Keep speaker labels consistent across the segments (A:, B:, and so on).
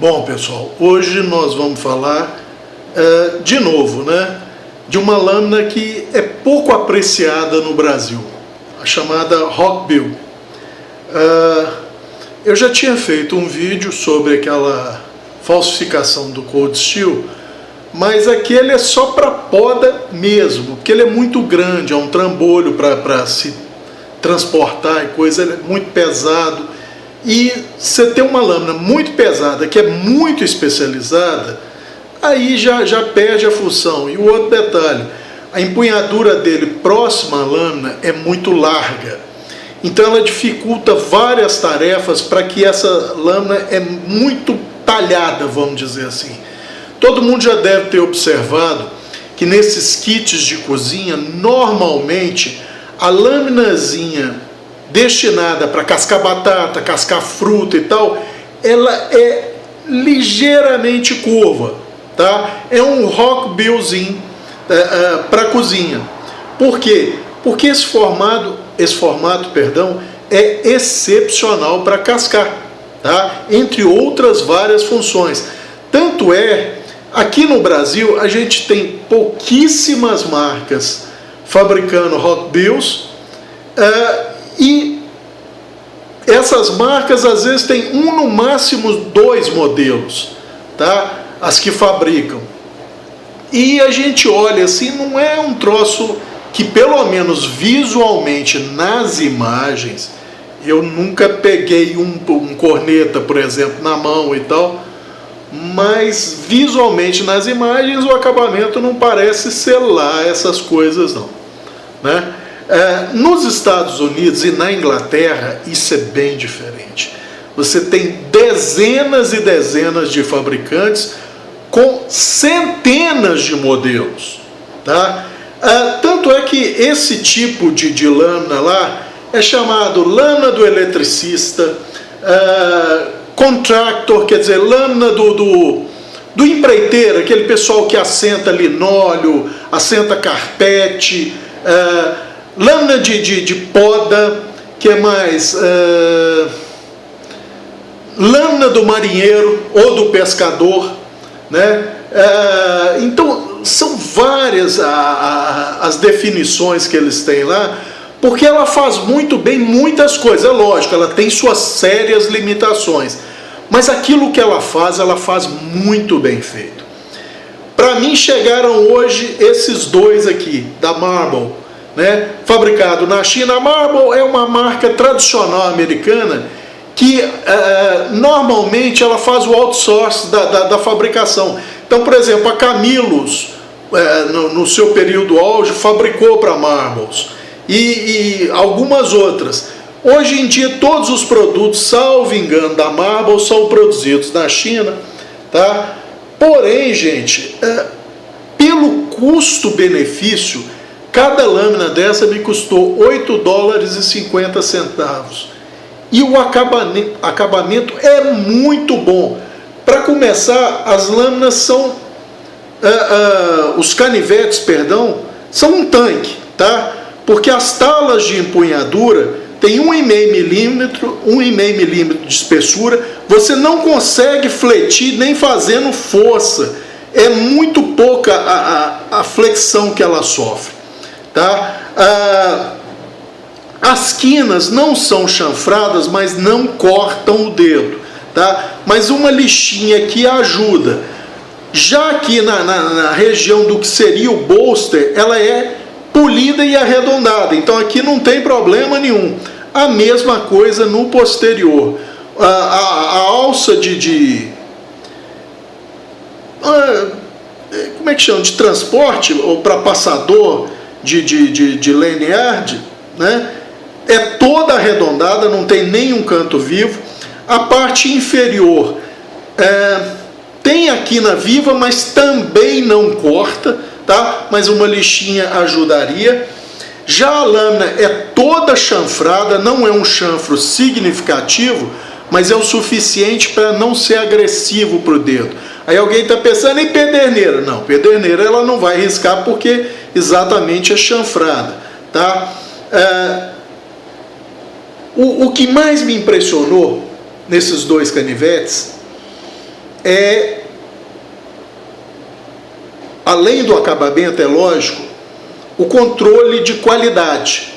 A: Bom, pessoal, hoje nós vamos falar de novo, né, de uma lâmina que é pouco apreciada no Brasil, a chamada Rockbill. Eu já tinha feito um vídeo sobre aquela falsificação do cold steel, mas aquele é só para poda mesmo, porque ele é muito grande, é um trambolho para se transportar e coisa, ele é muito pesado. E você tem uma lâmina muito pesada, que é muito especializada, aí já perde a função. E o outro detalhe, a empunhadura dele próxima à lâmina é muito larga. Então ela dificulta várias tarefas para que essa lâmina é muito talhada, vamos dizer assim. Todo mundo já deve ter observado que nesses kits de cozinha, normalmente a laminazinha destinada para cascar batata, cascar fruta e tal, ela é ligeiramente curva, tá? É um rockbillzinho para cozinha. Por quê? Porque esse formato, é excepcional para cascar, tá? Entre outras várias funções. Tanto é, aqui no Brasil a gente tem pouquíssimas marcas fabricando rockbills, e essas marcas às vezes têm no máximo 2 modelos, tá? As que fabricam. E a gente olha assim, não é um troço que, pelo menos visualmente nas imagens, eu nunca peguei um corneta, por exemplo, na mão e tal, mas visualmente nas imagens o acabamento não parece ser lá essas coisas não, né? Nos Estados Unidos e na Inglaterra isso é bem diferente. Você tem dezenas e dezenas de fabricantes com centenas de modelos, tá? Tanto é que esse tipo de lâmina lá é chamado lâmina do eletricista, contractor, quer dizer, lâmina do empreiteiro, aquele pessoal que assenta linóleo, assenta carpete, lâmina de poda, que é mais lâmina do marinheiro ou do pescador, né? Então são várias as definições que eles têm lá, porque ela faz muito bem muitas coisas. É lógico, ela tem suas sérias limitações, mas aquilo que ela faz muito bem feito. Para mim chegaram hoje esses dois aqui, da Marble, né, fabricado na China. A Marble é uma marca tradicional americana que normalmente ela faz o outsource da fabricação. Então, por exemplo, a Camillus, no seu período auge, fabricou para Marbles e algumas outras. Hoje em dia todos os produtos, salvo engano, da Marble são produzidos na China, tá? Porém, gente, pelo custo-benefício, cada lâmina dessa me custou $8,50. E o acabamento é muito bom. Para começar, as lâminas são, os canivetes, perdão, são um tanque, tá? Porque as talas de empunhadura tem 1,5 milímetro de espessura. Você não consegue fletir nem fazendo força. É muito pouca a flexão que ela sofre, tá? As quinas não são chanfradas, mas não cortam o dedo, tá? Mas uma lixinha aqui ajuda. Já aqui na região do que seria o bolster, ela é polida e arredondada, então aqui não tem problema nenhum. A mesma coisa no posterior. A alça como é que chama? De transporte, ou para passador de lanyard, né? É toda arredondada, não tem nenhum canto vivo. A parte inferior tem a quina viva, mas também não corta, tá? Mas uma lixinha ajudaria. Já a lâmina é toda chanfrada, não é um chanfro significativo, mas é o suficiente para não ser agressivo para o dedo. Aí alguém está pensando em pederneira. Não, pederneira ela não vai riscar porque exatamente é chanfrada, tá? O que mais me impressionou nesses dois canivetes é, além do acabamento, é lógico, o controle de qualidade.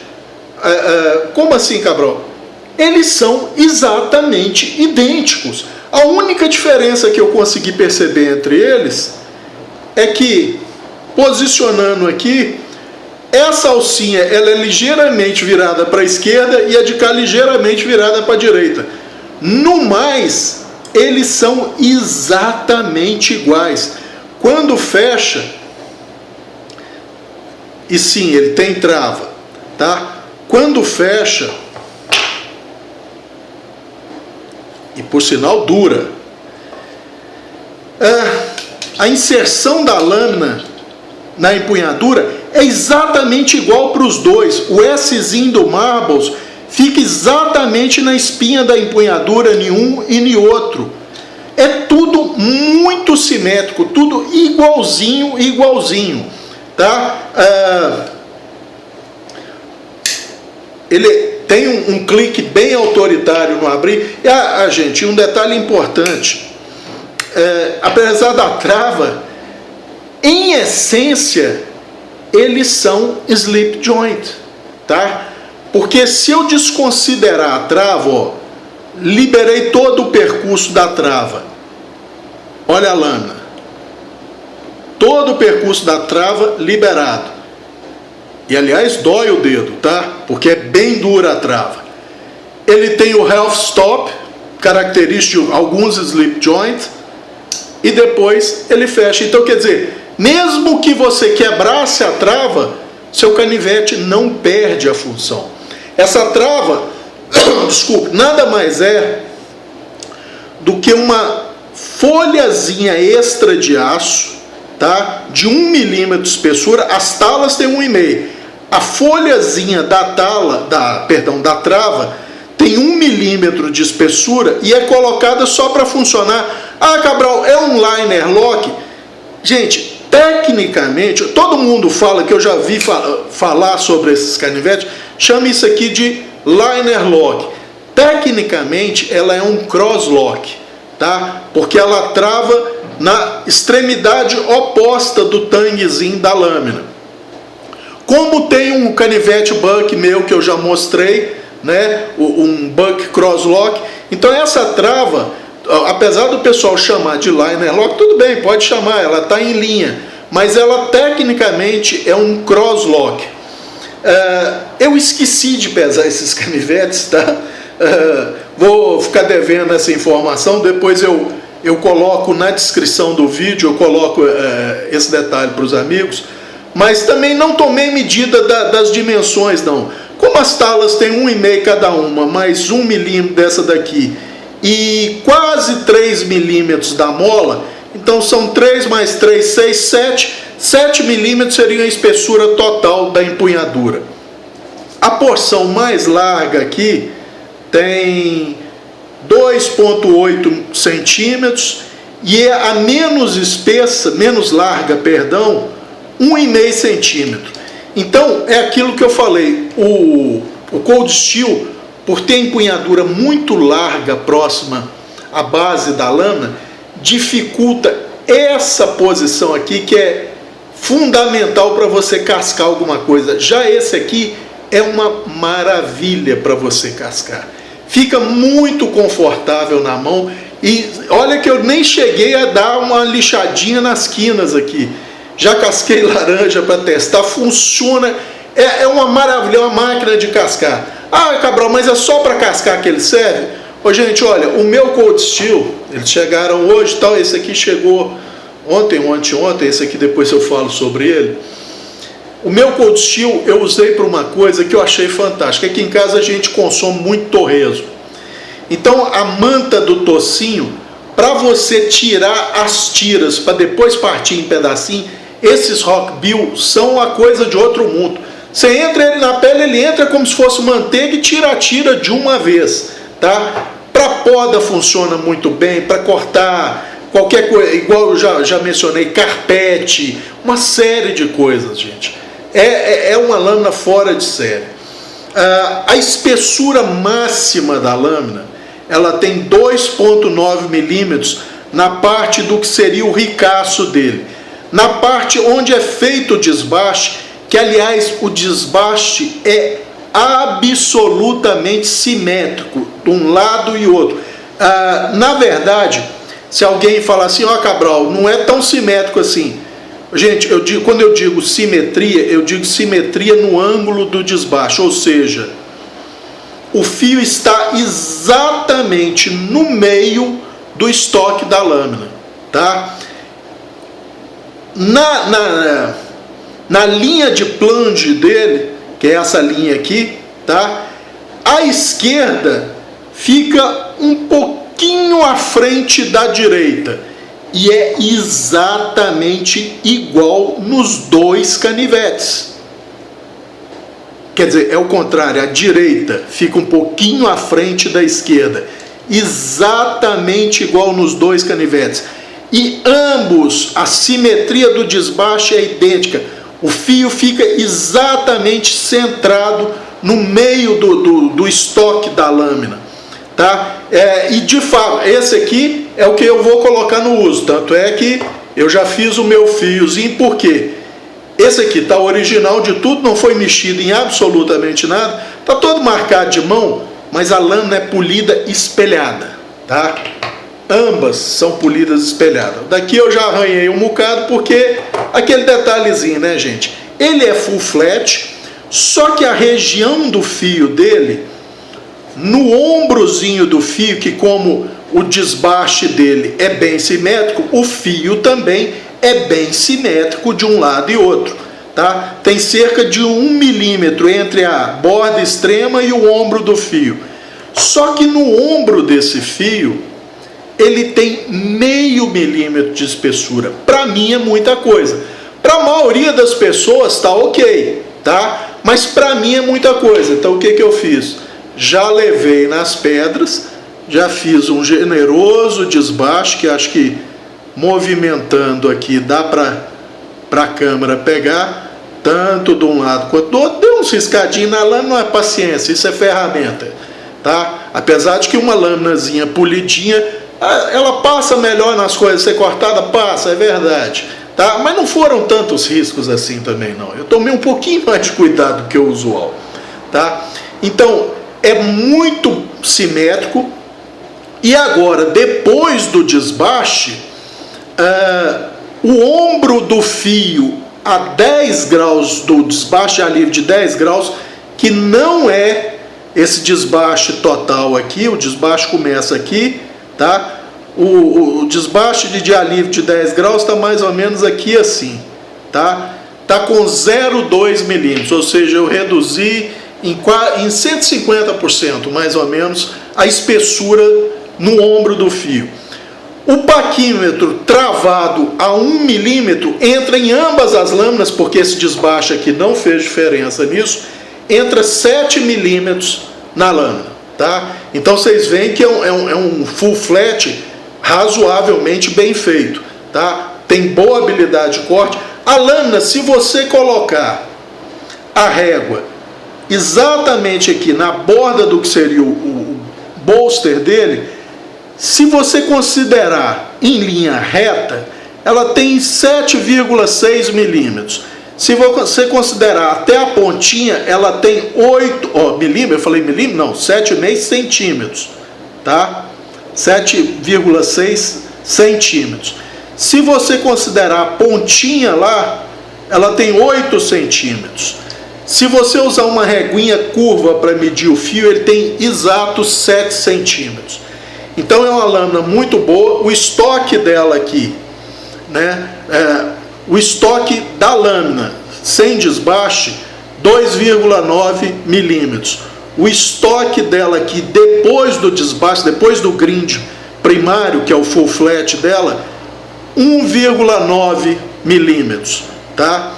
A: Como assim, Cabral? Eles são exatamente idênticos. A única diferença que eu consegui perceber entre eles é que, posicionando aqui, essa alcinha ela é ligeiramente virada para a esquerda e a de cá ligeiramente virada para a direita. No mais, eles são exatamente iguais. Quando fecha, e sim, ele tem trava, tá? Quando fecha, e por sinal dura, a inserção da lâmina na empunhadura é exatamente igual para os dois. O Szinho do Marbles fica exatamente na espinha da empunhadura em um e em outro. É tudo muito simétrico, tudo igualzinho, igualzinho, tá? Ele tem um clique bem autoritário no abrir. E, gente, um detalhe importante, apesar da trava, em essência, eles são slip joint, tá? Porque se eu desconsiderar a trava, ó, liberei todo o percurso da trava. Olha a lâmina. Todo o percurso da trava liberado. E, aliás, dói o dedo, tá? Porque é bem dura a trava. Ele tem o half stop, característico de alguns slip joint, e depois ele fecha. Então, quer dizer, mesmo que você quebrasse a trava, seu canivete não perde a função. Essa trava, desculpe, nada mais é do que uma folhazinha extra de aço, tá? De 1 milímetro de espessura. As talas têm 1,5. A folhazinha da da trava tem 1 milímetro de espessura e é colocada só para funcionar. Cabral, é um liner lock? Gente, tecnicamente, todo mundo fala, que eu já vi falar sobre esses canivetes, chama isso aqui de liner lock. Tecnicamente, ela é um cross lock, tá? Porque ela trava na extremidade oposta do tanguezinho da lâmina. Como tem um canivete Buck meu que eu já mostrei, né? Um Buck cross lock. Então essa trava, apesar do pessoal chamar de liner lock, tudo bem, pode chamar, ela está em linha, mas ela tecnicamente é um cross lock. Eu esqueci de pesar esses canivetes, tá? Vou ficar devendo essa informação, depois eu coloco na descrição do vídeo, eu coloco esse detalhe para os amigos, mas também não tomei medida das dimensões, não. Como as talas têm 1,5 cada uma, mais 1 milímetro dessa daqui, e quase 3 milímetros da mola, então são 3 mais 3, 6, 7 milímetros seria a espessura total da empunhadura. A porção mais larga aqui tem 2,8 centímetros e é a menos espessa, menos larga, perdão, 1,5 centímetro. Então é aquilo que eu falei, o Cold Steel, por ter empunhadura muito larga próxima à base da lâmina, dificulta essa posição aqui, que é fundamental para você cascar alguma coisa. Já esse aqui é uma maravilha para você cascar. Fica muito confortável na mão. E olha que eu nem cheguei a dar uma lixadinha nas quinas aqui. Já casquei laranja para testar, funciona, é uma maravilha, é uma máquina de cascar. Cabral, mas é só para cascar que ele serve? Gente, olha, o meu Cold Steel, eles chegaram hoje, tal, esse aqui chegou ontem, esse aqui depois eu falo sobre ele. O meu Cold Steel eu usei para uma coisa que eu achei fantástica. Aqui em casa a gente consome muito torresmo. Então a manta do tocinho, para você tirar as tiras, para depois partir em pedacinho, esses Rockbill são uma coisa de outro mundo. Você entra ele na pele, ele entra como se fosse manteiga e tira a tira de uma vez, tá? Para poda funciona muito bem, para cortar qualquer coisa, igual eu já mencionei, carpete, uma série de coisas, gente. É uma lâmina fora de série. A espessura máxima da lâmina, ela tem 2,9 milímetros, na parte do que seria o ricaço dele. Na parte onde é feito o desbaste, que aliás o desbaste é absolutamente simétrico, de um lado e outro. Na verdade, se alguém falar assim, ó Cabral, não é tão simétrico assim. Gente, quando eu digo simetria, eu digo simetria no ângulo do desbaste, ou seja, o fio está exatamente no meio do estoque da lâmina, tá? Na linha de plunge dele, que é essa linha aqui, tá? A esquerda fica um pouquinho à frente da direita e é exatamente igual nos dois canivetes. Quer dizer, é o contrário, a direita fica um pouquinho à frente da esquerda, exatamente igual nos dois canivetes. E ambos, a simetria do desbaste é idêntica. O fio fica exatamente centrado no meio do estoque da lâmina, tá? E de fato, esse aqui é o que eu vou colocar no uso. Tanto é que eu já fiz o meu fiozinho, por quê? Esse aqui está original de tudo, não foi mexido em absolutamente nada, está todo marcado de mão, mas a lâmina é polida espelhada, tá? Ambas são polidas espelhadas. Daqui eu já arranhei um bocado, porque aquele detalhezinho, né, gente? Ele é full flat, só que a região do fio dele, no ombrozinho do fio, que como o desbaste dele é bem simétrico, o fio também é bem simétrico de um lado e outro, tá? Tem cerca de 1 milímetro entre a borda extrema e o ombro do fio. Só que no ombro desse fio, ele tem meio milímetro de espessura. Para mim é muita coisa. Para a maioria das pessoas tá ok, tá? Mas para mim é muita coisa. Então o que eu fiz? Já levei nas pedras, já fiz um generoso desbaste, que acho que movimentando aqui dá para a câmera pegar, tanto de um lado quanto do outro. Deu um ciscadinho na lâmina, não é paciência, isso é ferramenta, tá? Apesar de que uma lâminazinha polidinha, ela passa melhor nas coisas, ser cortada, passa, é verdade, tá? Mas não foram tantos riscos assim também, não. Eu tomei um pouquinho mais de cuidado do que o usual, tá? Então, é muito simétrico. E agora, depois do desbaste, o ombro do fio a 10 graus do desbaste a livre de 10 graus, que não é esse desbaste total aqui, o desbaste começa aqui, tá? O desbaste de alívio de 10 graus está mais ou menos aqui assim, tá? Tá com 0,2 milímetros, ou seja, eu reduzi em 150% mais ou menos a espessura no ombro do fio. O paquímetro travado a 1 milímetro entra em ambas as lâminas, porque esse desbaste aqui não fez diferença nisso, entra 7 milímetros na lâmina, tá? Então vocês veem que é um full flat razoavelmente bem feito, tá? Tem boa habilidade de corte. A lâmina, se você colocar a régua exatamente aqui na borda do que seria o bolster dele, se você considerar em linha reta, ela tem 7,6 milímetros. Se você considerar até a pontinha, ela tem 8 milímetros, eu falei milímetro? Não, 7,5 centímetros, tá? 7,6 centímetros. Se você considerar a pontinha lá, ela tem 8 centímetros. Se você usar uma reguinha curva para medir o fio, ele tem exatos 7 centímetros. Então é uma lâmina muito boa. O estoque dela aqui, né? O estoque da lâmina sem desbaste, 2,9 milímetros. O estoque dela aqui depois do desbaste, depois do grind primário, que é o full flat dela, 1,9 milímetros, tá?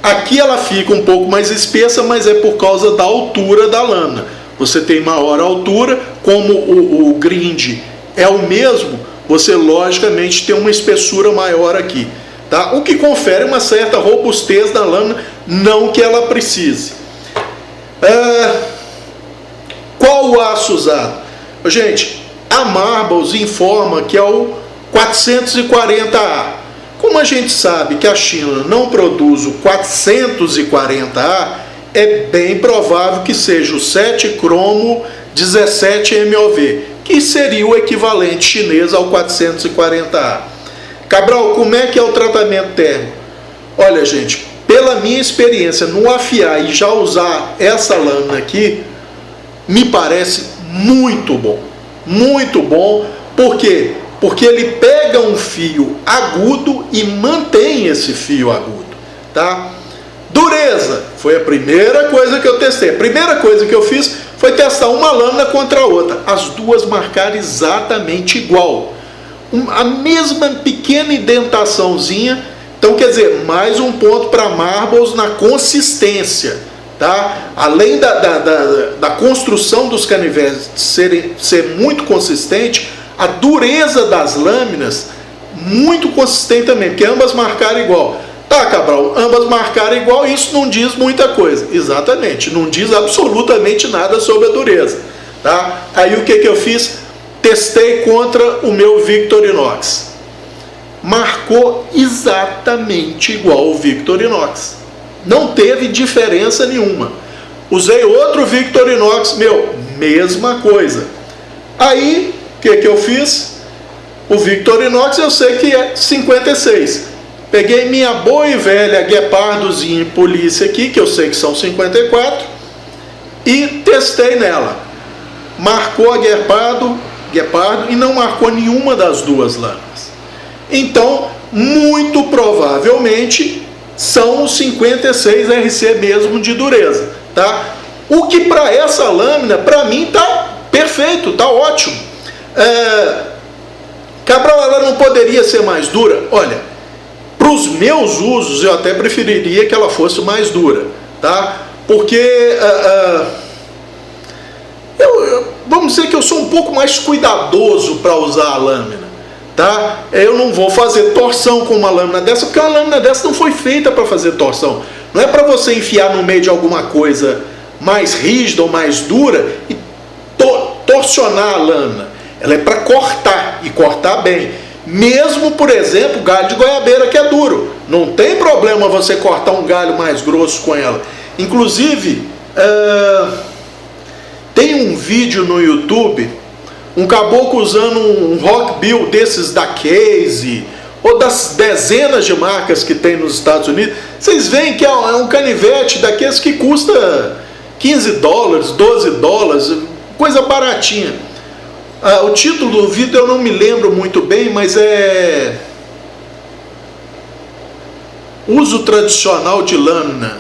A: Aqui ela fica um pouco mais espessa, mas é por causa da altura da lâmina. Você tem maior altura, como o grind é o mesmo, você logicamente tem uma espessura maior aqui, tá? O que confere uma certa robustez da lâmina, não que ela precise. Qual o aço usado? Gente, a Marbles informa que é o 440A. Como a gente sabe que a China não produz o 440A, é bem provável que seja o 7-cromo 17MOV, que seria o equivalente chinês ao 440A. Cabral, como é que é o tratamento térmico? Olha, gente, pela minha experiência no afiar e já usar essa lâmina aqui, me parece muito bom. Muito bom. Por quê? Porque ele pega um fio agudo e mantém esse fio agudo, tá? Dureza, foi a primeira coisa que eu testei. A primeira coisa que eu fiz foi testar uma lâmina contra a outra. As duas marcaram exatamente igual. A mesma pequena indentaçãozinha. Então, quer dizer, mais um ponto para Marbles na consistência, tá? Além da construção dos canivetes ser muito consistente, a dureza das lâminas muito consistente também, porque ambas marcaram igual. Tá, Cabral, ambas marcaram igual, isso não diz muita coisa. Exatamente, não diz absolutamente nada sobre a dureza, tá? Aí o que eu fiz? Testei contra o meu Victorinox. Marcou exatamente igual o Victorinox. Não teve diferença nenhuma. Usei outro Victorinox, mesma coisa. Aí, o que eu fiz? O Victorinox eu sei que é 56. Peguei minha boa e velha Guepardozinha Polícia aqui, que eu sei que são 54, e testei nela. Marcou a Guepardo e não marcou nenhuma das duas lâminas. Então, muito provavelmente, são os 56 RC mesmo de dureza, tá? O que para essa lâmina, para mim, tá perfeito, tá ótimo. Cabral, ela não poderia ser mais dura? Olha, para os meus usos, eu até preferiria que ela fosse mais dura, tá? Porque, vamos dizer que eu sou um pouco mais cuidadoso para usar a lâmina, tá? Eu não vou fazer torção com uma lâmina dessa, porque uma lâmina dessa não foi feita para fazer torção. Não é para você enfiar no meio de alguma coisa mais rígida ou mais dura e torcionar a lâmina. Ela é para cortar, e cortar bem. Mesmo, por exemplo, galho de goiabeira, que é duro. Não tem problema você cortar um galho mais grosso com ela. Inclusive, tem um vídeo no YouTube, um caboclo usando um Rockbill desses da Case, ou das dezenas de marcas que tem nos Estados Unidos. Vocês veem que é um canivete daqueles que custa $15, $12, coisa baratinha. O título do vídeo eu não me lembro muito bem, mas é uso tradicional de lâmina,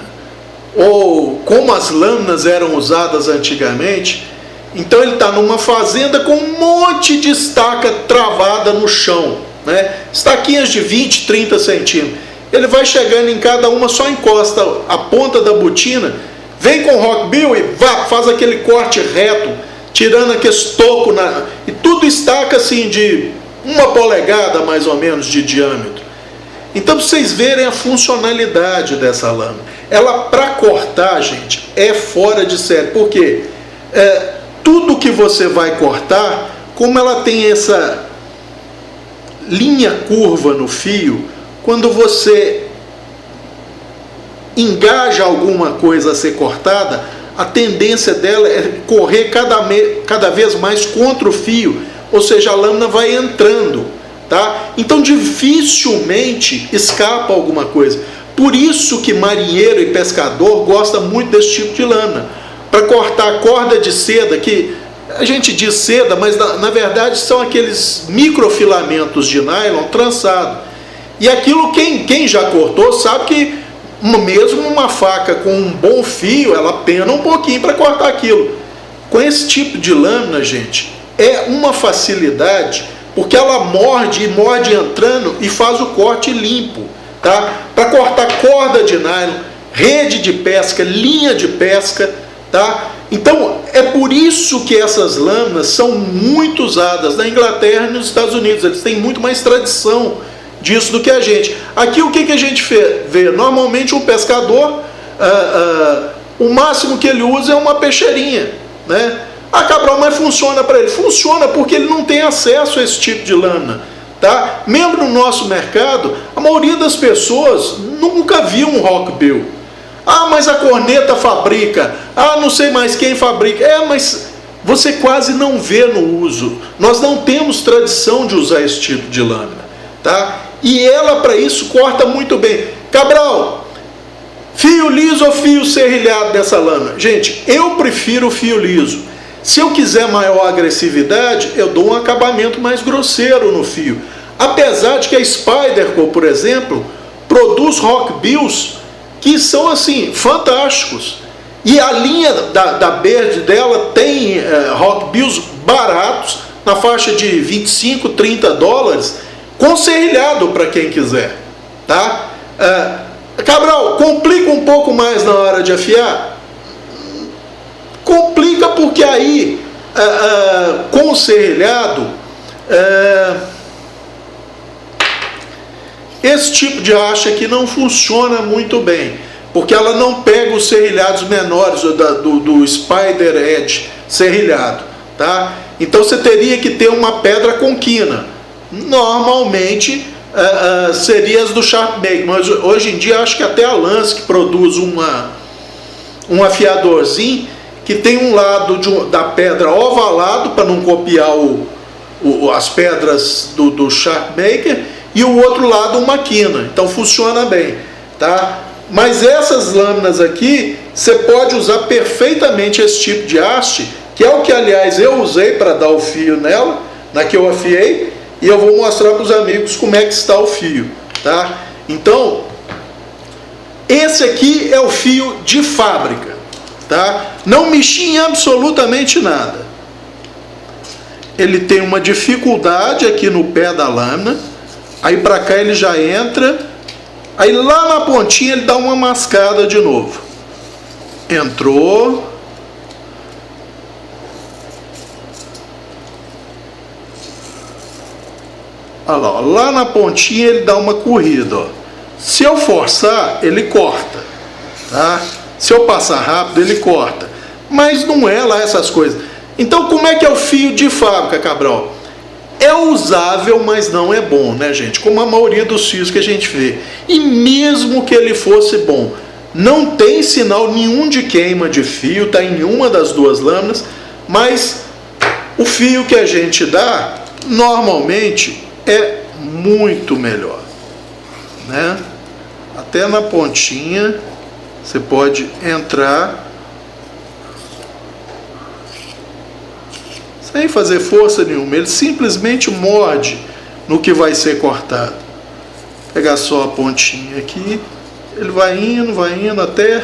A: ou como as lâminas eram usadas antigamente. Então ele está numa fazenda com um monte de estaca travada no chão, né? Estaquinhas de 20, 30 centímetros. Ele vai chegando em cada uma, só encosta a ponta da botina, vem com o Rockbill e faz aquele corte reto, tirando aquele toco, e tudo estaca assim de 1 polegada mais ou menos de diâmetro. Então, pra vocês verem a funcionalidade dessa lâmina, ela para cortar, gente, é fora de série. Por quê? Tudo que você vai cortar, como ela tem essa linha curva no fio, quando você engaja alguma coisa a ser cortada, a tendência dela é correr cada vez mais contra o fio, ou seja, a lâmina vai entrando, tá? Então dificilmente escapa alguma coisa. Por isso que marinheiro e pescador gosta muito desse tipo de lâmina, para cortar corda de seda, que a gente diz seda, mas na verdade são aqueles microfilamentos de nylon trançado. E aquilo, quem já cortou sabe que mesmo uma faca com um bom fio, ela pena um pouquinho para cortar aquilo. Com esse tipo de lâmina, gente, é uma facilidade, porque ela morde entrando e faz o corte limpo, tá? Para cortar corda de nylon, rede de pesca, linha de pesca, tá? Então, é por isso que essas lâminas são muito usadas na Inglaterra e nos Estados Unidos. Eles têm muito mais tradição disso do que a gente. Aqui o que a gente vê? Normalmente um pescador, o máximo que ele usa é uma peixeirinha, né? Cabral, mas funciona para ele? Funciona porque ele não tem acesso a esse tipo de lâmina, tá? Mesmo no nosso mercado, a maioria das pessoas nunca viu um Rockbill. Ah, mas a corneta fabrica. Ah, não sei mais quem fabrica. Mas você quase não vê no uso. Nós não temos tradição de usar esse tipo de lâmina, tá? E ela, para isso, corta muito bem. Cabral, fio liso ou fio serrilhado dessa lâmina? Gente, eu prefiro o fio liso. Se eu quiser maior agressividade, eu dou um acabamento mais grosseiro no fio. Apesar de que a Spyderco, por exemplo, produz Rockbills que são assim, fantásticos. E a linha da Baird dela tem Rockbills baratos, na faixa de 25, 30 dólares, com serrilhado para quem quiser, tá? Cabral, complica um pouco mais na hora de afiar? Complica porque aí, com o serrilhado, esse tipo de haste aqui não funciona muito bem, porque ela não pega os serrilhados menores do Spider Edge serrilhado, tá? Então você teria que ter uma pedra com quina. Normalmente seria as do Sharpmaker, mas hoje em dia acho que até a Lance que produz um afiadorzinho que tem um lado da pedra ovalado para não copiar as pedras do Sharpmaker e o outro lado uma quina. Então funciona bem, tá? Mas essas lâminas aqui você pode usar perfeitamente esse tipo de haste, que é o que aliás eu usei para dar o fio nela, na que eu afiei, e eu vou mostrar para os amigos como é que está o fio, tá? Então esse aqui é o fio de fábrica, tá? Não mexi em absolutamente nada. Ele tem uma dificuldade aqui no pé da lâmina, aí para cá ele já entra, aí lá na pontinha ele dá uma mascada de novo. Entrou. Olha lá, ó, lá na pontinha ele dá uma corrida, ó. Se eu forçar, ele corta, tá? Se eu passar rápido, ele corta. Mas não é lá essas coisas. Então, como é que é o fio de fábrica, Cabral? É usável, mas não é bom, né, gente? Como a maioria dos fios que a gente vê. E mesmo que ele fosse bom, não tem sinal nenhum de queima de fio, tá em nenhuma das duas lâminas, mas o fio que a gente dá, normalmente, é muito melhor, né? Até na pontinha você pode entrar sem fazer força nenhuma, ele simplesmente morde no que vai ser cortado. Pegar só a pontinha aqui, ele vai indo até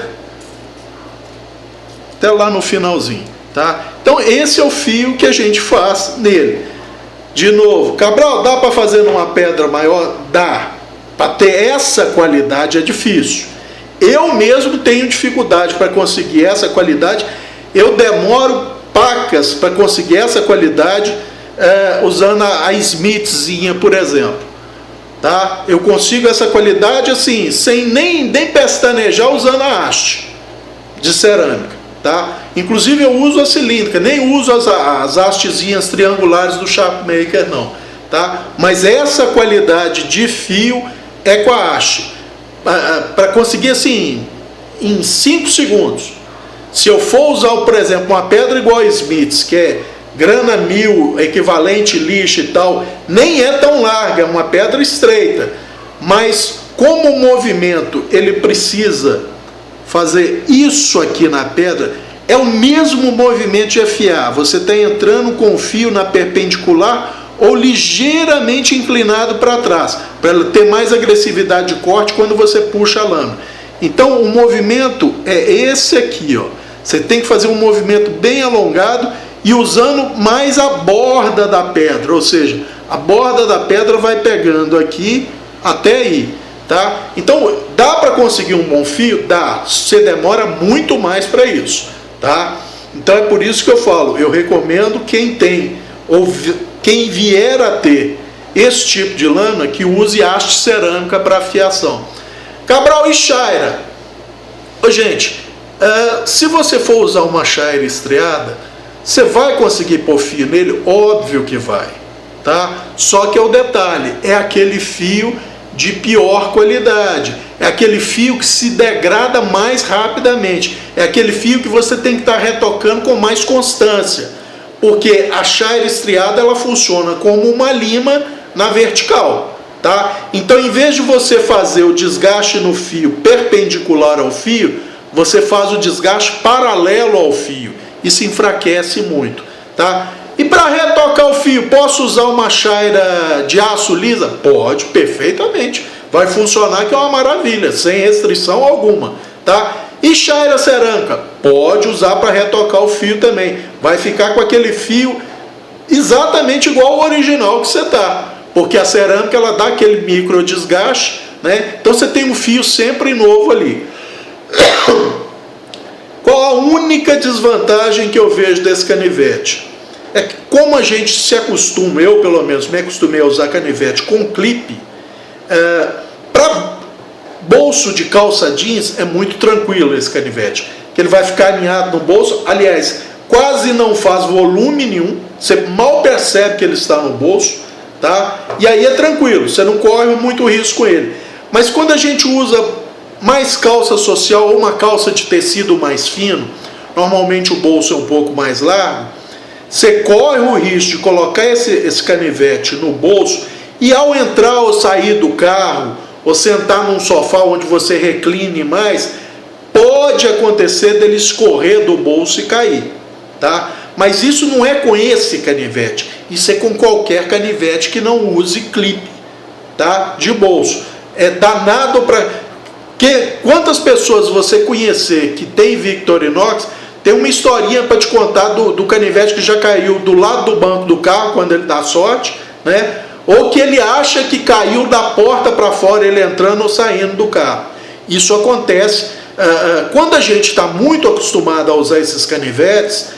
A: lá no finalzinho, tá? Então esse é o fio que a gente faz nele. De novo, Cabral, dá para fazer numa pedra maior? Dá. Para ter essa qualidade é difícil. Eu mesmo tenho dificuldade para conseguir essa qualidade. Eu demoro pacas para conseguir essa qualidade usando a Smithzinha, por exemplo. Tá? Eu consigo essa qualidade assim, sem nem pestanejar, usando a haste de cerâmica. Tá? Inclusive eu uso a cilíndrica, nem uso as hastezinhas triangulares do Sharpmaker não, tá? Mas essa qualidade de fio é com a haste, para conseguir assim, em 5 segundos. Se eu for usar, por exemplo, uma pedra igual a Smiths, que é grana 1000, equivalente lixa e tal, nem é tão larga, é uma pedra estreita, mas como o movimento ele precisa fazer isso aqui na pedra, é o mesmo movimento de afiar. Você está entrando com o fio na perpendicular ou ligeiramente inclinado para trás, para ela ter mais agressividade de corte quando você puxa a lâmina. Então o movimento é esse aqui, ó. Você tem que fazer um movimento bem alongado e usando mais a borda da pedra, ou seja, a borda da pedra vai pegando aqui até aí. Tá? Então, dá para conseguir um bom fio? Dá. Você demora muito mais para isso. Tá? Então é por isso que eu falo, eu recomendo quem tem, ou quem vier a ter esse tipo de lâmina, que use haste cerâmica para afiação. Cabral e Chaira. Gente, se você for usar uma Chaira estriada, você vai conseguir pôr fio nele? Óbvio que vai. tá? Só que é o detalhe, é aquele fio de pior qualidade, é aquele fio que se degrada mais rapidamente, é aquele fio que você tem que estar retocando com mais constância, porque a chaira estriada ela funciona como uma lima na vertical, tá? Então, em vez de você fazer o desgaste no fio perpendicular ao fio, você faz o desgaste paralelo ao fio. Isso enfraquece muito, tá? E para retocar o fio, posso usar uma chaira de aço lisa? Pode, perfeitamente. Vai funcionar, que é uma maravilha, sem restrição alguma, tá? E chaira cerâmica? Pode usar para retocar o fio também. Vai ficar com aquele fio exatamente igual ao original que você tá. Porque a cerâmica ela dá aquele micro desgaste, né? Então você tem um fio sempre novo ali. Qual a única desvantagem que eu vejo desse canivete? É que como a gente se acostuma, eu pelo menos me acostumei a usar canivete com clipe, para bolso de calça jeans é muito tranquilo esse canivete, que ele vai ficar alinhado no bolso, aliás, quase não faz volume nenhum, você mal percebe que ele está no bolso, tá? E aí é tranquilo, você não corre muito risco com ele. Mas quando a gente usa mais calça social ou uma calça de tecido mais fino, normalmente o bolso é um pouco mais largo, você corre o risco de colocar esse canivete no bolso e ao entrar ou sair do carro ou sentar num sofá onde você recline mais, pode acontecer dele escorrer do bolso e cair, tá? Mas isso não é com esse canivete, isso é com qualquer canivete que não use clipe, tá? De bolso. É danado para... Quantas pessoas você conhecer que tem Victorinox, tem uma historinha para te contar do canivete que já caiu do lado do banco do carro quando ele dá sorte, né? Ou que ele acha que caiu da porta para fora, ele entrando ou saindo do carro. Isso acontece quando a gente está muito acostumado a usar esses canivetes,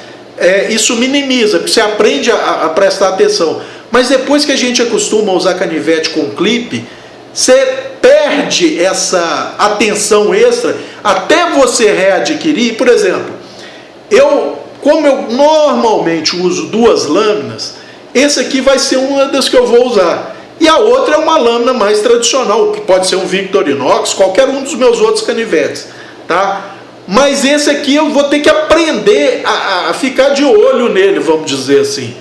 A: isso minimiza, porque você aprende a prestar atenção. Mas depois que a gente acostuma a usar canivete com clipe, você perde essa atenção extra até você readquirir. Por exemplo, como eu normalmente uso 2 lâminas, esse aqui vai ser uma das que eu vou usar. E a outra é uma lâmina mais tradicional, que pode ser um Victorinox, qualquer um dos meus outros canivetes, tá? Mas esse aqui eu vou ter que aprender a ficar de olho nele, vamos dizer assim.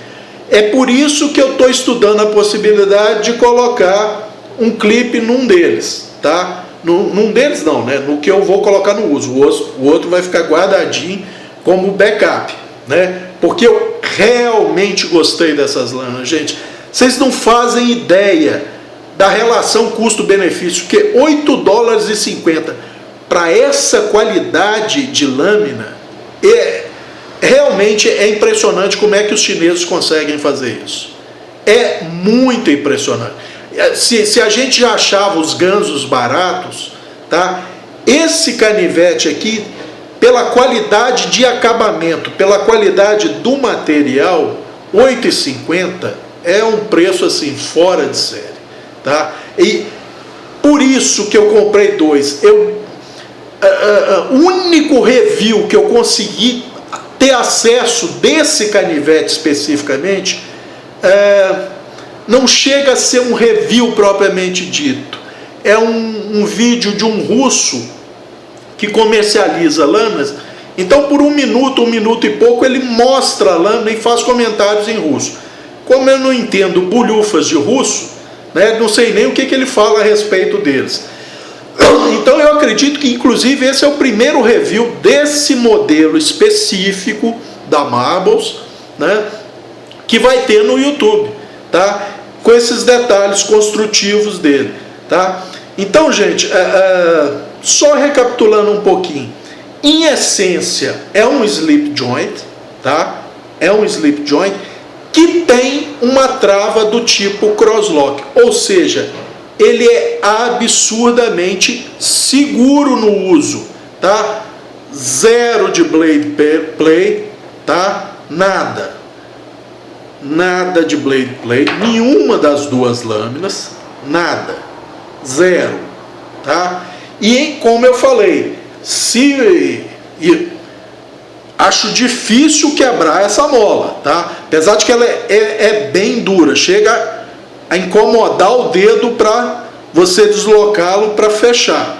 A: É por isso que eu estou estudando a possibilidade de colocar um clipe num deles, tá? Num deles não, né? No que eu vou colocar no uso. O outro vai ficar guardadinho como backup, né? Porque eu realmente gostei dessas lâminas, gente. Vocês não fazem ideia da relação custo-benefício, que $8,50 para essa qualidade de lâmina, realmente é impressionante como é que os chineses conseguem fazer isso. É muito impressionante. Se a gente já achava os gansos baratos, tá? Esse canivete aqui, pela qualidade de acabamento, pela qualidade do material, $8,50 é um preço assim fora de série, tá? E por isso que eu comprei 2. O único review que eu consegui ter acesso desse canivete especificamente, não chega a ser um review propriamente dito. É um vídeo de um russo que comercializa lâminas. Então, por 1 minuto e pouco, ele mostra a lâmina e faz comentários em russo. Como eu não entendo bulhufas de russo, né, não sei nem o que ele fala a respeito deles. Então, eu acredito que, inclusive, esse é o primeiro review desse modelo específico da Marbles, né, que vai ter no YouTube, tá? Com esses detalhes construtivos dele, tá? Então, gente, só recapitulando um pouquinho, em essência é um slip joint, tá? É um slip joint que tem uma trava do tipo crosslock, ou seja, ele é absurdamente seguro no uso, tá? Zero de blade play, tá? Nada de blade play, nenhuma das 2 lâminas, nada, zero, tá? E como eu falei, acho difícil quebrar essa mola, tá? Apesar de que ela é bem dura, chega a incomodar o dedo para você deslocá-lo para fechar.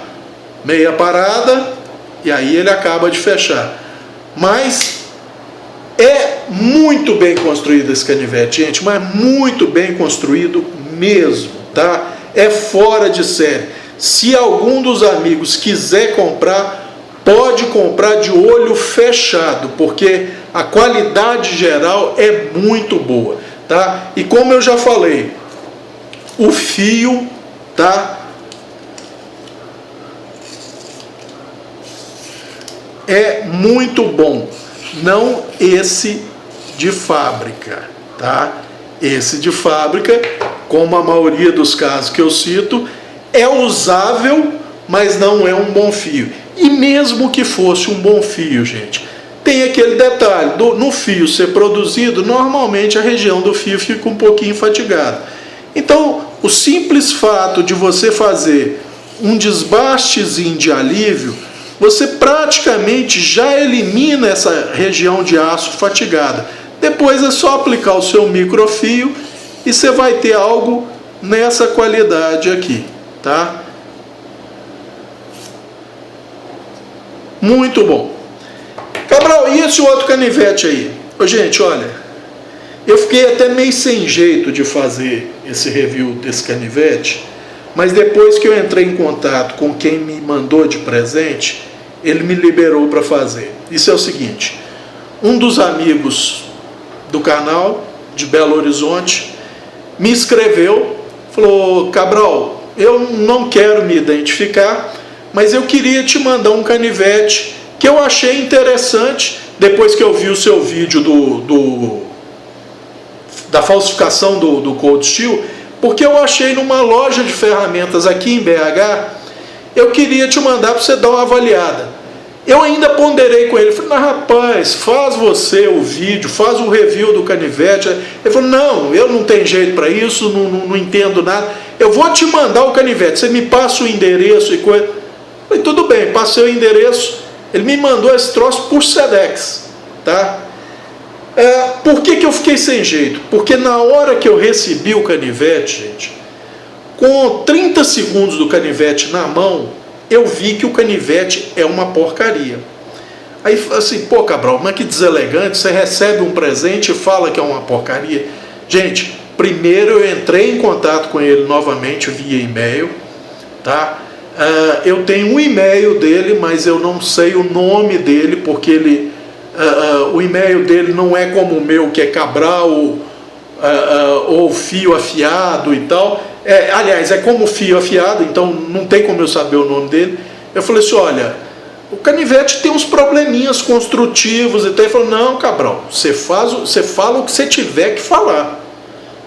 A: Meia parada e aí ele acaba de fechar. Mas é muito bem construído esse canivete, gente, mas muito bem construído mesmo, tá? É fora de série. Se algum dos amigos quiser comprar, pode comprar de olho fechado, porque a qualidade geral é muito boa, tá? E como eu já falei, o fio, tá? É muito bom, não esse de fábrica, tá? Esse de fábrica, como a maioria dos casos que eu cito, é usável, mas não é um bom fio. E mesmo que fosse um bom fio, gente, tem aquele detalhe, no fio ser produzido, normalmente a região do fio fica um pouquinho fatigada. Então, o simples fato de você fazer um desbastezinho de alívio, você praticamente já elimina essa região de aço fatigada. Depois é só aplicar o seu microfio e você vai ter algo nessa qualidade aqui, tá? Muito bom. Cabral, e esse outro canivete aí? Ô, gente, olha, eu fiquei até meio sem jeito de fazer esse review desse canivete, mas depois que eu entrei em contato com quem me mandou de presente, ele me liberou para fazer. Isso é o seguinte: um dos amigos do canal de Belo Horizonte me escreveu, falou: Cabral, eu não quero me identificar, mas eu queria te mandar um canivete que eu achei interessante depois que eu vi o seu vídeo da falsificação do Cold Steel, porque eu achei numa loja de ferramentas aqui em BH. Eu queria te mandar para você dar uma avaliada. Eu ainda ponderei com ele, falei: rapaz, faz você o vídeo, faz o review do canivete. Ele falou: não, eu não tenho jeito para isso, não entendo nada, eu vou te mandar o canivete, você me passa o endereço e coisa. Eu falei: tudo bem, passei o endereço, ele me mandou esse troço por Sedex, tá? Por que eu fiquei sem jeito? Porque na hora que eu recebi o canivete, gente, com 30 segundos do canivete na mão, eu vi que o canivete é uma porcaria. Aí assim: pô, Cabral, mas que deselegante, você recebe um presente e fala que é uma porcaria. Gente, primeiro eu entrei em contato com ele novamente via e-mail, tá? Eu tenho um e-mail dele, mas eu não sei o nome dele, porque o e-mail dele não é como o meu, que é Cabral ou fio afiado e tal. Aliás, é como fio afiado, então não tem como eu saber o nome dele. Eu falei assim: olha, o canivete tem uns probleminhas construtivos e tal. Ele falou: não, Cabral, você fala o que você tiver que falar,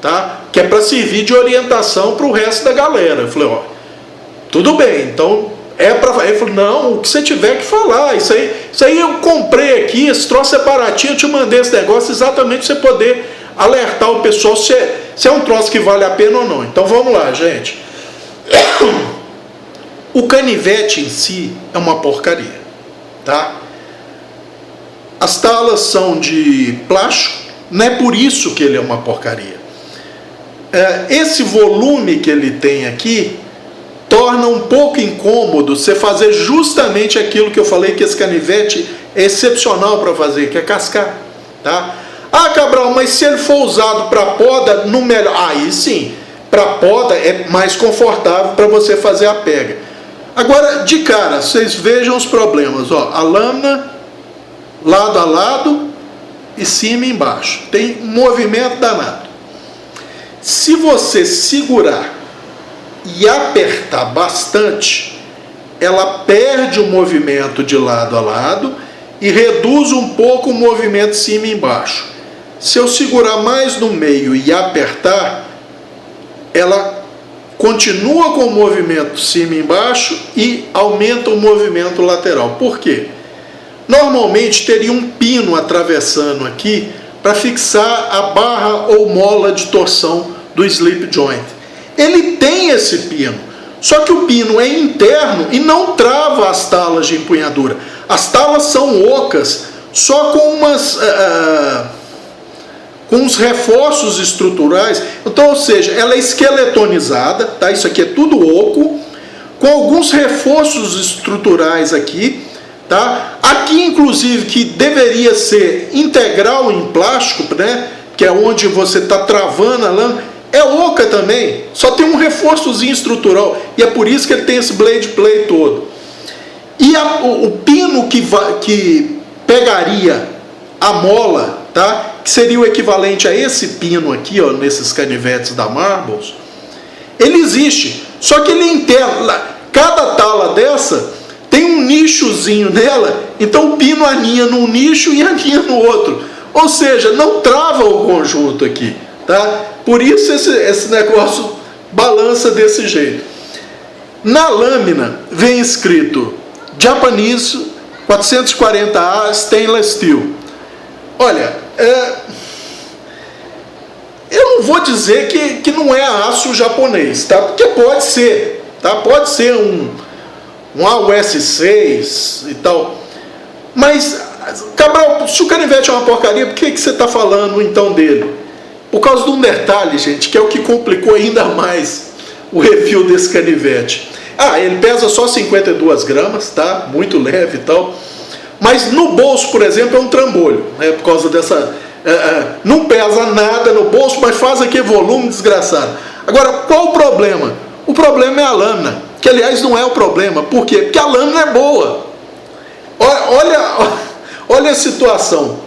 A: tá? Que é para servir de orientação para o resto da galera. Eu falei: ó, tudo bem, então é para. Ele falou: não, o que você tiver que falar, isso aí eu comprei aqui, esse troço é baratinho, eu te mandei esse negócio exatamente para você poder alertar o pessoal se é um troço que vale a pena ou não. Então vamos lá, gente. O canivete em si é uma porcaria, tá? As talas são de plástico, não é por isso que ele é uma porcaria. Esse volume que ele tem aqui torna um pouco incômodo você fazer justamente aquilo que eu falei que esse canivete é excepcional para fazer, que é cascar, tá? Ah, Cabral, mas se ele for usado para poda, no melhor. Aí sim, para poda é mais confortável para você fazer a pega. Agora, de cara, vocês vejam os problemas, ó, a lâmina lado a lado e cima e embaixo. Tem um movimento danado. Se você segurar e apertar bastante, ela perde o movimento de lado a lado e reduz um pouco o movimento cima e embaixo. Se eu segurar mais no meio e apertar, ela continua com o movimento cima e embaixo e aumenta o movimento lateral. Por quê? Normalmente teria um pino atravessando aqui para fixar a barra ou mola de torção do slip joint. Ele tem esse pino, só que o pino é interno e não trava as talas de empunhadura. As talas são ocas, só com com os reforços estruturais. Então, ou seja, ela é esqueletonizada, tá? Isso aqui é tudo oco, com alguns reforços estruturais aqui, tá? Aqui, inclusive, que deveria ser integral em plástico, né? Que é onde você está travando a lâmina, é oca também, só tem um reforçozinho estrutural, e é por isso que ele tem esse blade play todo. E o pino que pegaria a mola, tá? Que seria o equivalente a esse pino aqui, ó, nesses canivetes da Marbles, ele existe, só que ele é interno. Cada tala dessa tem um nichozinho nela, então o pino aninha num nicho e aninha no outro, ou seja, não trava o conjunto aqui, tá? Por isso esse negócio balança desse jeito. Na lâmina vem escrito Japanese 440A Stainless Steel. Olha, eu não vou dizer que não é aço japonês, tá? Porque pode ser, tá? Pode ser um AUS6 e tal. Mas, Cabral, se o canivete é uma porcaria, por que você está falando então dele? Por causa de um detalhe, gente, que é o que complicou ainda mais o review desse canivete. Ele pesa só 52 gramas, tá? Muito leve e tal. Mas no bolso, por exemplo, é um trambolho, né? Por causa dessa... não pesa nada no bolso, mas faz aquele volume desgraçado. Agora, qual o problema? O problema é a lâmina, que aliás não é o problema. Por quê? Porque a lâmina é boa. Olha a situação.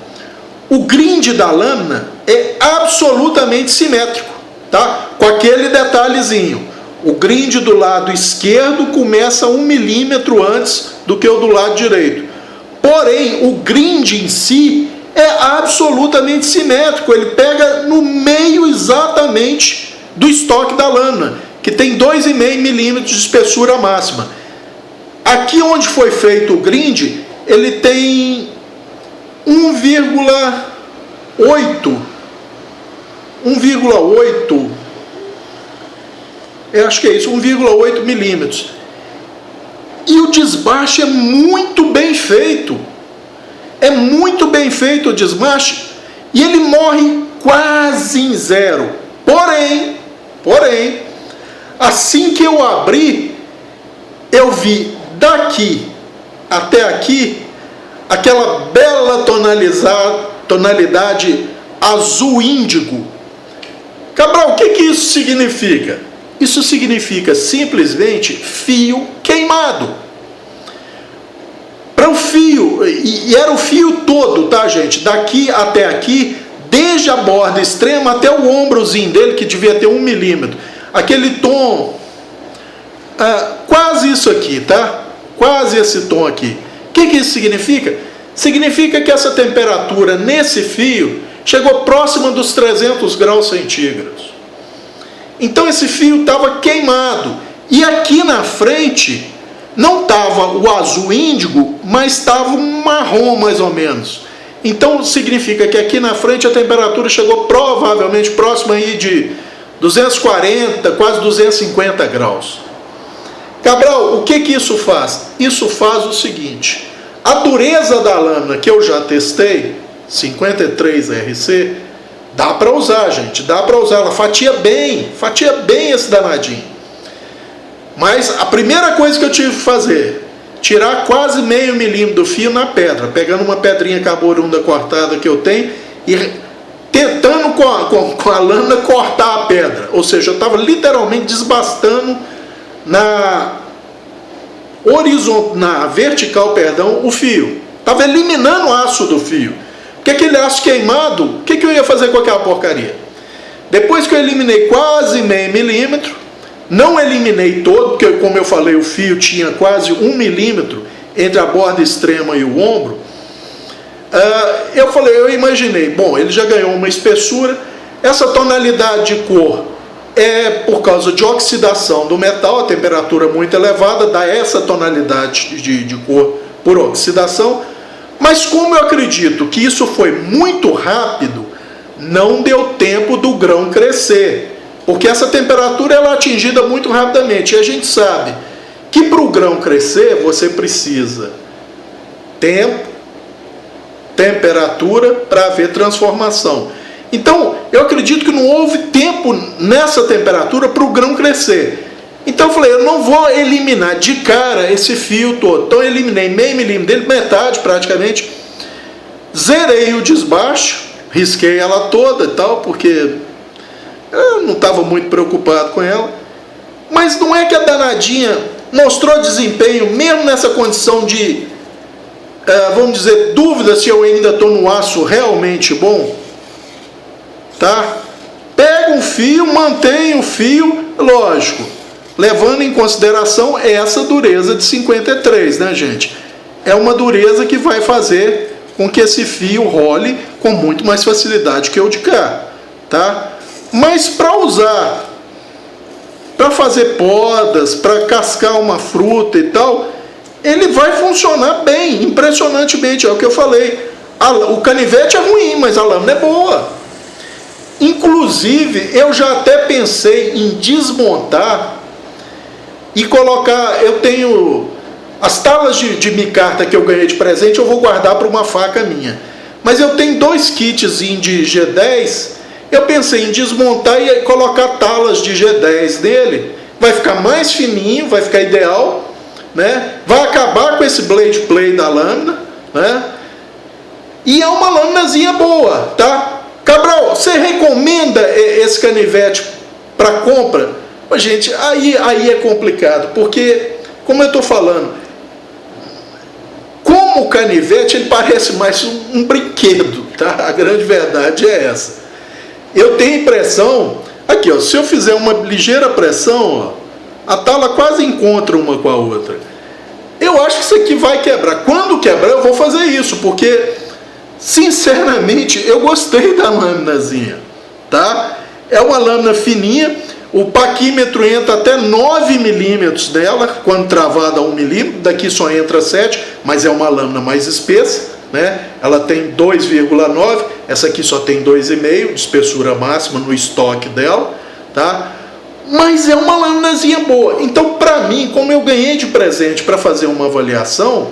A: O grind da lâmina é absolutamente simétrico, tá? Com aquele detalhezinho. O grind do lado esquerdo começa 1 milímetro antes do que o do lado direito. Porém, o grind em si é absolutamente simétrico. Ele pega no meio exatamente do estoque da lâmina, que tem 2,5 milímetros de espessura máxima. Aqui onde foi feito o grind, ele tem 1,8, acho que é isso, 1,8 milímetros. E o desbaste é muito bem feito. É muito bem feito o desbaste. E ele morre quase em zero. Porém, assim que eu abri, eu vi daqui até aqui aquela bela tonalidade azul índigo. Cabral, o que isso significa? Isso significa simplesmente fio queimado. Para o fio, e era o fio todo, tá, gente? Daqui até aqui, desde a borda extrema até o ombrozinho dele, que devia ter 1 milímetro. Aquele tom, quase isso aqui, tá? Quase esse tom aqui. O que isso significa? Significa que essa temperatura nesse fio chegou próxima dos 300 graus centígrados. Então esse fio estava queimado. E aqui na frente não estava o azul índigo, mas estava um marrom mais ou menos. Então significa que aqui na frente a temperatura chegou provavelmente próxima aí de 240, quase 250 graus. Cabral, o que isso faz? Isso faz o seguinte: a dureza da lâmina que eu já testei, 53 RC, dá para usar, gente, dá para usar, ela fatia bem esse danadinho. Mas a primeira coisa que eu tive que fazer, tirar quase meio milímetro do fio na pedra, pegando uma pedrinha carborunda cortada que eu tenho e tentando com a lâmina cortar a pedra. Ou seja, eu estava literalmente desbastando na vertical, o fio. Estava eliminando o aço do fio. Porque aquele aço queimado, o que eu ia fazer com aquela porcaria? Depois que eu eliminei quase meio milímetro, não eliminei todo, porque como eu falei, o fio tinha quase 1 milímetro entre a borda extrema e o ombro. Eu imaginei, bom, ele já ganhou uma espessura, essa tonalidade de cor é por causa de oxidação do metal, a temperatura muito elevada dá essa tonalidade de cor por oxidação. Mas como eu acredito que isso foi muito rápido, não deu tempo do grão crescer, porque essa temperatura ela é atingida muito rapidamente. E a gente sabe que para o grão crescer você precisa tempo, temperatura para haver transformação. Então, eu acredito que não houve tempo nessa temperatura para o grão crescer. Então eu falei, eu não vou eliminar de cara esse fio todo. Então eu eliminei meio milímetro dele, metade praticamente. Zerei o desbaixo, risquei ela toda e tal, porque eu não estava muito preocupado com ela. Mas não é que a danadinha mostrou desempenho, mesmo nessa condição de, vamos dizer, dúvida se eu ainda estou no aço realmente bom. Tá? Pega um fio, mantém o fio, lógico, levando em consideração essa dureza de 53, né, gente? É uma dureza que vai fazer com que esse fio role com muito mais facilidade que o de cá, tá? Mas para usar, para fazer podas, para cascar uma fruta e tal, ele vai funcionar bem, impressionantemente, é o que eu falei. O canivete é ruim, mas a lâmina é boa. Inclusive, eu já até pensei em desmontar e colocar, eu tenho as talas de micarta que eu ganhei de presente, eu vou guardar para uma faca minha. Mas eu tenho 2 kits de G10, eu pensei em desmontar e colocar talas de G10 nele. Vai ficar mais fininho, vai ficar ideal, né? Vai acabar com esse blade play da lâmina, né? E é uma lâminazinha boa, tá? Cabral, você recomenda esse canivete para compra? Gente, aí é complicado, porque, como eu estou falando, como o canivete, ele parece mais um brinquedo, tá? A grande verdade é essa. Eu tenho impressão, aqui ó, se eu fizer uma ligeira pressão, ó, a tala quase encontra uma com a outra. Eu acho que isso aqui vai quebrar. Quando quebrar, eu vou fazer isso, porque sinceramente, eu gostei da laminazinha, tá? É uma lâmina fininha, o paquímetro entra até 9 milímetros dela, quando travada a 1 milímetro, daqui só entra 7, mas é uma lâmina mais espessa, né? Ela tem 2,9, essa aqui só tem 2,5 de espessura máxima no estoque dela, tá? Mas é uma laminazinha boa. Então, para mim, como eu ganhei de presente para fazer uma avaliação,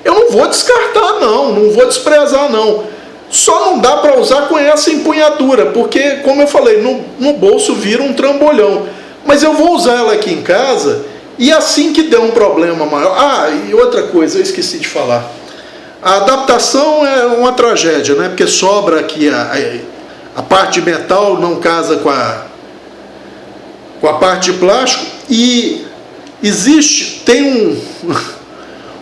A: eu não vou descartar não vou desprezar não. Só não dá para usar com essa empunhadura, porque, como eu falei, no bolso vira um trambolhão. Mas eu vou usar ela aqui em casa e assim que der um problema maior... Ah, e outra coisa, eu esqueci de falar. A adaptação é uma tragédia, né? Porque sobra aqui a parte de metal, não casa com a parte de plástico, e tem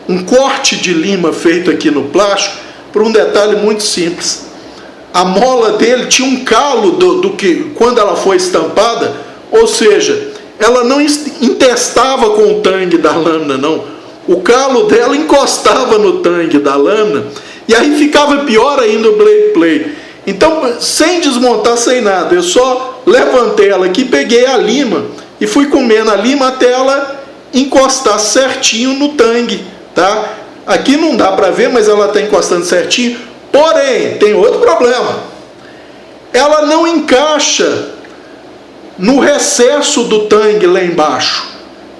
A: um corte de lima feito aqui no plástico por um detalhe muito simples. A mola dele tinha um calo do que quando ela foi estampada, ou seja, ela não encostava com o tangue da lâmina, não. O calo dela encostava no tangue da lâmina e aí ficava pior ainda o blade play. Então, sem desmontar, sem nada, eu só levantei ela aqui, peguei a lima e fui comendo a lima até ela encostar certinho no tangue. Tá? Aqui não dá para ver, mas ela está encostando certinho. Porém, tem outro problema. Ela não encaixa no recesso do tangue lá embaixo.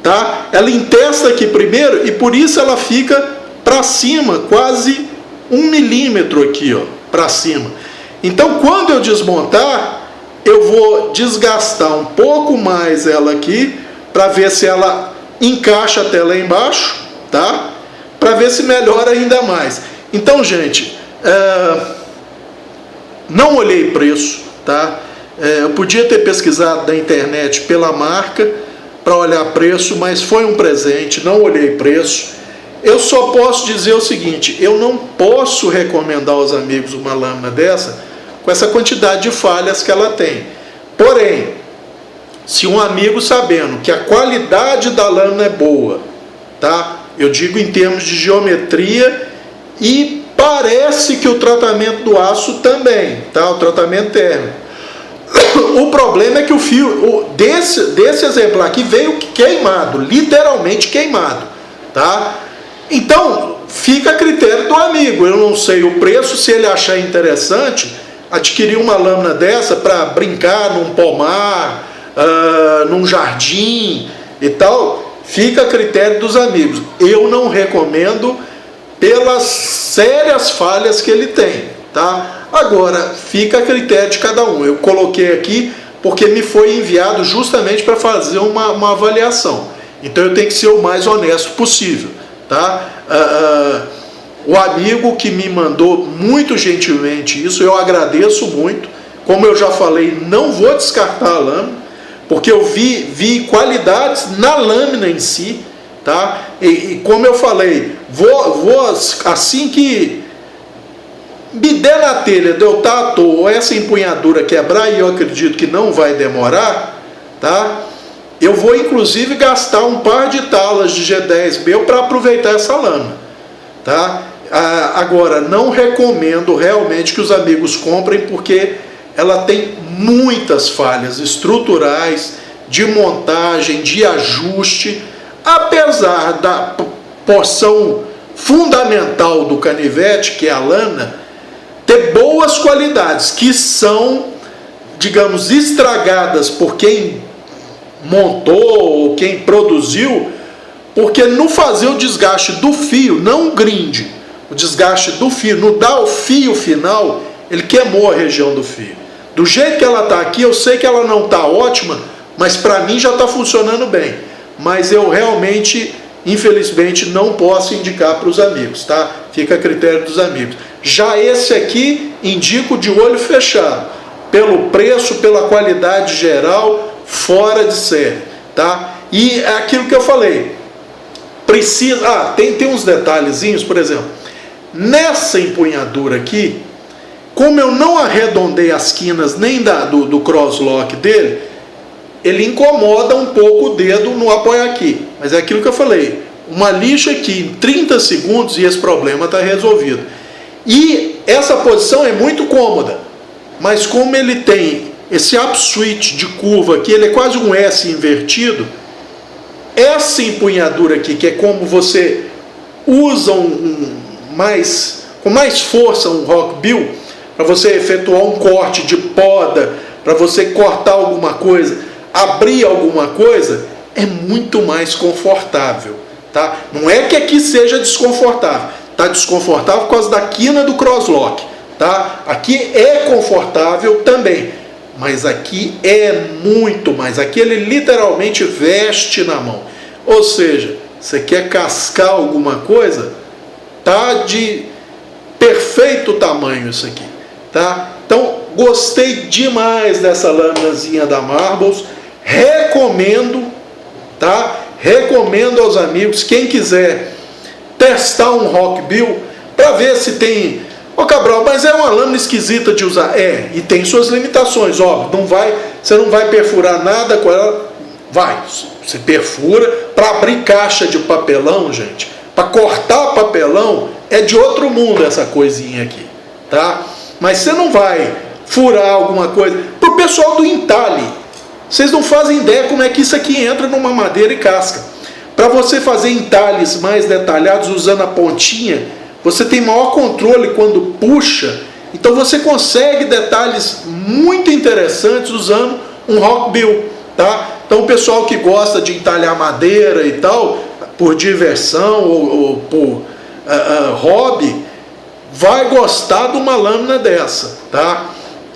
A: Tá? Ela entesta aqui primeiro e por isso ela fica para cima, quase 1 milímetro aqui, ó, para cima. Então, quando eu desmontar, eu vou desgastar um pouco mais ela aqui para ver se ela encaixa até lá embaixo, tá? Para ver se melhora ainda mais. Então, gente, não olhei preço, tá? Eu podia ter pesquisado na internet pela marca para olhar preço, mas foi um presente, não olhei preço. Eu só posso dizer o seguinte, eu não posso recomendar aos amigos uma lâmina dessa com essa quantidade de falhas que ela tem. Porém, se um amigo sabendo que a qualidade da lâmina é boa, tá? Eu digo em termos de geometria, e parece que o tratamento do aço também, tá? O tratamento térmico. O problema é que o fio desse exemplar aqui veio queimado, literalmente queimado, tá? Então, fica a critério do amigo. Eu não sei o preço, se ele achar interessante, adquirir uma lâmina dessa para brincar num pomar, num jardim e tal, fica a critério dos amigos. Eu não recomendo pelas sérias falhas que ele tem, tá? Agora, fica a critério de cada um. Eu coloquei aqui porque me foi enviado justamente para fazer uma avaliação. Então eu tenho que ser o mais honesto possível, tá? O amigo que me mandou muito gentilmente isso, eu agradeço muito. Como eu já falei, não vou descartar a lâmina, porque eu vi qualidades na lâmina em si, tá? E como eu falei, vou assim que me der na telha de eu estar à toa ou essa empunhadura quebrar, e eu acredito que não vai demorar, tá? Eu vou inclusive gastar um par de talas de G10B para aproveitar essa lâmina, tá? Agora, não recomendo realmente que os amigos comprem, porque ela tem muitas falhas estruturais, de montagem, de ajuste, apesar da porção fundamental do canivete, que é a lâmina, ter boas qualidades, que são, digamos, estragadas por quem montou ou quem produziu, porque no fazer o desgaste do fio, não o grind, o desgaste do fio, no dar o fio final, ele queimou a região do fio. Do jeito que ela está aqui, eu sei que ela não está ótima, mas para mim já está funcionando bem. Mas eu realmente, infelizmente, não posso indicar para os amigos, tá? Fica a critério dos amigos. Já esse aqui, indico de olho fechado, pelo preço, pela qualidade geral, fora de série, tá? E é aquilo que eu falei, precisa... tem uns detalhezinhos, por exemplo, nessa empunhadura aqui, como eu não arredondei as quinas nem do crosslock dele, ele incomoda um pouco o dedo no apoio aqui. Mas é aquilo que eu falei, uma lixa aqui em 30 segundos e esse problema está resolvido. E essa posição é muito cômoda, mas como ele tem esse upswitch de curva aqui, ele é quase um S invertido, essa empunhadura aqui, que é como você usa com mais força um rockbill, para você efetuar um corte de poda, para você cortar alguma coisa, abrir alguma coisa, é muito mais confortável, tá? Não é que aqui seja desconfortável, tá desconfortável por causa da quina do crosslock, tá? Aqui é confortável também, mas aqui é muito mais, aqui ele literalmente veste na mão. Ou seja, você quer cascar alguma coisa, tá de perfeito tamanho isso aqui, tá? Então, gostei demais dessa lâminazinha da Marbles, recomendo, tá? Recomendo aos amigos, quem quiser testar um rockbill, para ver se tem... Ô Cabral, mas é uma lâmina esquisita de usar. É, e tem suas limitações, óbvio, você não vai perfurar nada com ela, você perfura, para abrir caixa de papelão, gente, para cortar papelão, é de outro mundo essa coisinha aqui, tá? Mas você não vai furar alguma coisa. Pro pessoal do entalhe, vocês não fazem ideia como é que isso aqui entra numa madeira e casca. Para você fazer entalhes mais detalhados usando a pontinha, você tem maior controle quando puxa, então você consegue detalhes muito interessantes usando um rockbill, tá? Então o pessoal que gosta de entalhar madeira e tal, por diversão ou por hobby, vai gostar de uma lâmina dessa, tá?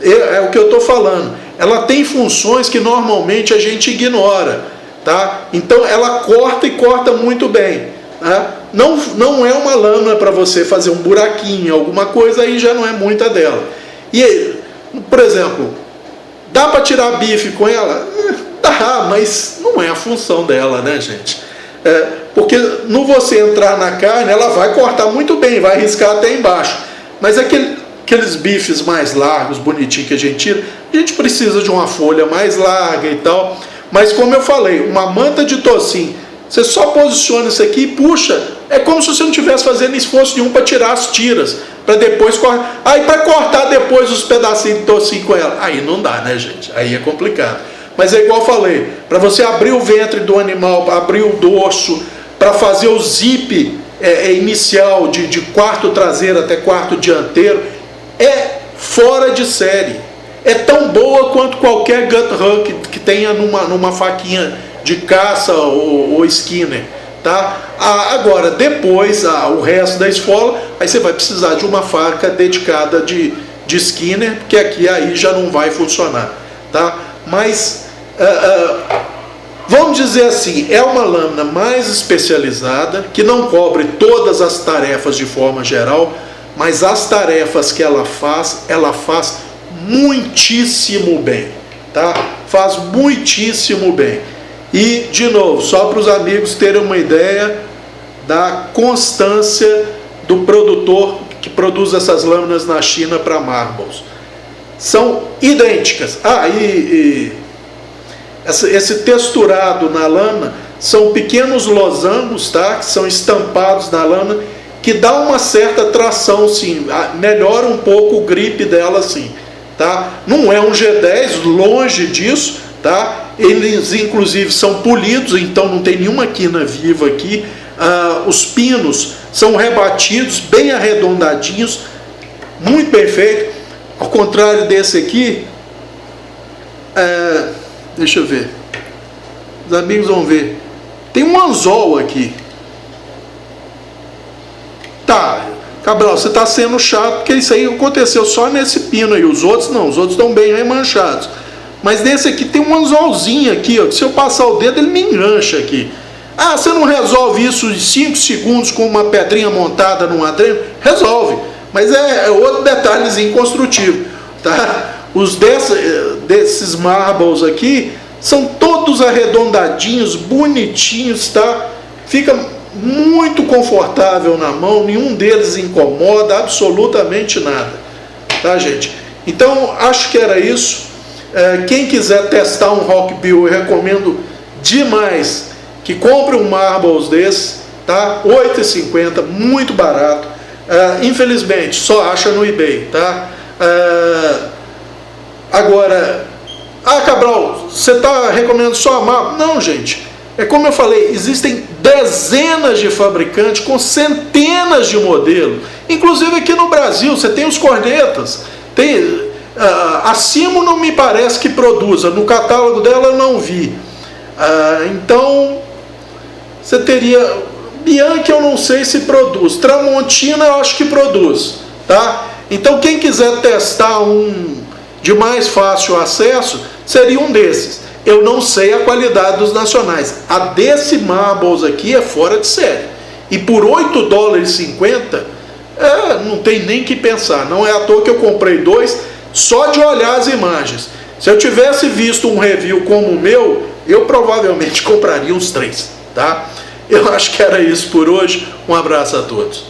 A: É o que eu estou falando. Ela tem funções que normalmente a gente ignora, tá? Então ela corta e corta muito bem, tá? Não é uma lâmina para você fazer um buraquinho, alguma coisa, aí já não é muita dela. E, por exemplo, dá para tirar bife com ela? Dá, mas não é a função dela, né, gente? Porque no você entrar na carne, ela vai cortar muito bem, vai riscar até embaixo. Mas aqueles bifes mais largos, bonitinhos que a gente precisa de uma folha mais larga e tal. Mas como eu falei, uma manta de tocim, você só posiciona isso aqui e puxa, é como se você não estivesse fazendo esforço nenhum para tirar as tiras, para depois cortar. Aí para cortar depois os pedacinhos de tocim com ela, aí não dá, né, gente? Aí é complicado. Mas é igual eu falei, para você abrir o ventre do animal, para abrir o dorso, para fazer o zip inicial de quarto traseiro até quarto dianteiro, é fora de série. É tão boa quanto qualquer gut hook que tenha numa faquinha de caça ou skinner, tá? Agora, depois, o resto da esfola, aí você vai precisar de uma faca dedicada de de Skinner, porque aqui aí já não vai funcionar, tá? Mas vamos dizer assim, é uma lâmina mais especializada, que não cobre todas as tarefas de forma geral, mas as tarefas que ela faz muitíssimo bem, tá? Faz muitíssimo bem. E, de novo, só para os amigos terem uma ideia da constância do produtor que produz essas lâminas na China para marbles. São idênticas. Esse texturado na lâmina são pequenos losangos, tá? Que são estampados na lâmina, que dá uma certa tração, sim, melhora um pouco o grip dela, sim, tá? Não é um G10, longe disso, tá? Eles inclusive são polidos, então não tem nenhuma quina viva aqui. Os pinos são rebatidos, bem arredondadinhos, muito bem feito. Ao contrário desse aqui, deixa eu ver, os amigos vão ver, tem um anzol aqui. Tá, Cabral, você está sendo chato, porque isso aí aconteceu só nesse pino aí, os outros não, os outros estão bem remanchados. Mas nesse aqui tem um anzolzinho aqui, ó, que se eu passar o dedo ele me engancha aqui. Você não resolve isso em 5 segundos com uma pedrinha montada num adreno? Resolve, mas é outro detalhezinho construtivo, tá? Os desses marbles aqui são todos arredondadinhos, bonitinhos, tá? Fica muito confortável na mão, nenhum deles incomoda absolutamente nada, tá, gente? Então, acho que era isso. Quem quiser testar um Rockbill, eu recomendo demais que compre um marbles desse, tá? R$ 8,50, muito barato. Infelizmente, só acha no eBay, tá? Agora, Cabral, você está recomendando só a marble? Não, gente. É como eu falei, existem dezenas de fabricantes com centenas de modelos. Inclusive aqui no Brasil, você tem os cornetas. A Simo não me parece que produza, no catálogo dela eu não vi. Então, você teria... Bianchi eu não sei se produz. Tramontina eu acho que produz, tá? Então quem quiser testar um de mais fácil acesso, seria um desses. Eu não sei a qualidade dos nacionais. A desse marbles aqui é fora de série. E por $8,50, não tem nem que pensar. Não é à toa que eu comprei 2, só de olhar as imagens. Se eu tivesse visto um review como o meu, eu provavelmente compraria uns 3, tá? Eu acho que era isso por hoje. Um abraço a todos.